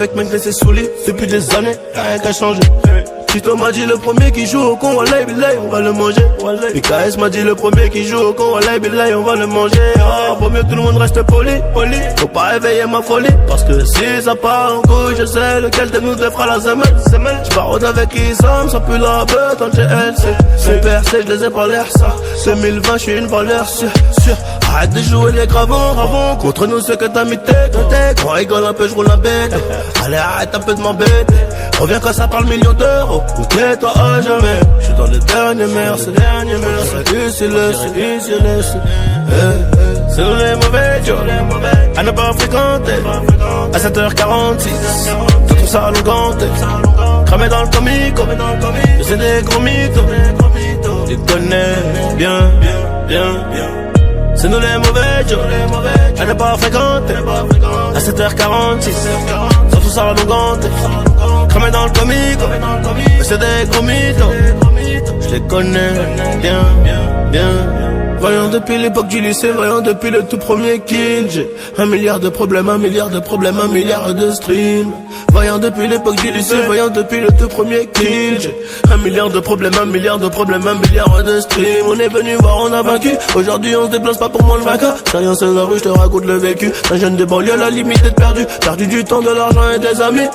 Avec mec laissé sous lit depuis des années, rien qu'à changer. Tito m'a dit le premier qui joue au con, wallahi billahi, on va le manger. PKS m'a dit le premier qui joue au con, wallahi billahi, on va le manger. Oh, vaut mieux que tout le monde reste poli. Faut pas réveiller ma folie, parce que si ça part en couille, je sais lequel de nous deux fera la semelle. J'parode avec qui ça pue la bête en GLC. C'est percé, je les ai pas l'air ça. 2020, j'suis une valeur sûre. Arrête de jouer les gravons, contre nous ceux que t'as mis tête. On rigole un peu, j'roule la bête. Allez, arrête un peu de m'embêter. Reviens quand ça parle millions d'euros. Ou tais-toi à jamais. J'suis dans les derniers mers, ici le c'est nous les mauvais Joe, à ne pas fréquenter. À 7h46, tout ça à l'onganté. Cramé dans le comico, c'est des gros mythos. Tu connais bien. C'est nous les mauvais Joe, à ne pas fréquenter. À 7h46, tout ça à l'onganté. Cramé dans le comico, c'est des gros mythos. Je les connais bien. Voyons depuis l'époque du lycée, voyons depuis le tout premier kill. J'ai 1 milliard de problèmes, 1 milliard de problèmes, 1 milliard de streams. Voyons depuis l'époque du lycée, voyons depuis le tout premier kill. J'ai 1 milliard de problèmes, 1 milliard de problèmes, 1 milliard de streams. On est venu voir, on a vaincu. Aujourd'hui on se déplace pas pour moi le vainqueur. Rien c'est la rue, je te raconte le vécu. Un jeune de banlieue, la limite est perdue. Perdu du temps, de l'argent et des amis.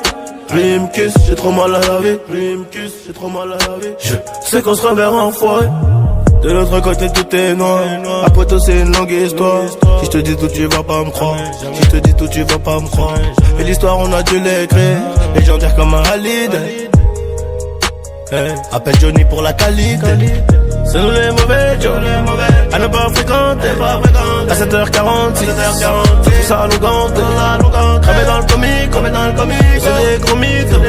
Prime kiss, j'ai trop mal à la vie. Je sais qu'on se reverra enfoiré. De l'autre côté tout est noir. À Poteau c'est une longue histoire. Si je te dis tout tu vas pas me croire. Et l'histoire on a dû l'écrire. Légendaire comme un Halid. Appelle Johnny pour la qualité. C'est nous les mauvais Joe, à ne pas fréquenter. À 7h46, tout ça à l'onganté. Cramé dans le comico, c'est des gros mythos.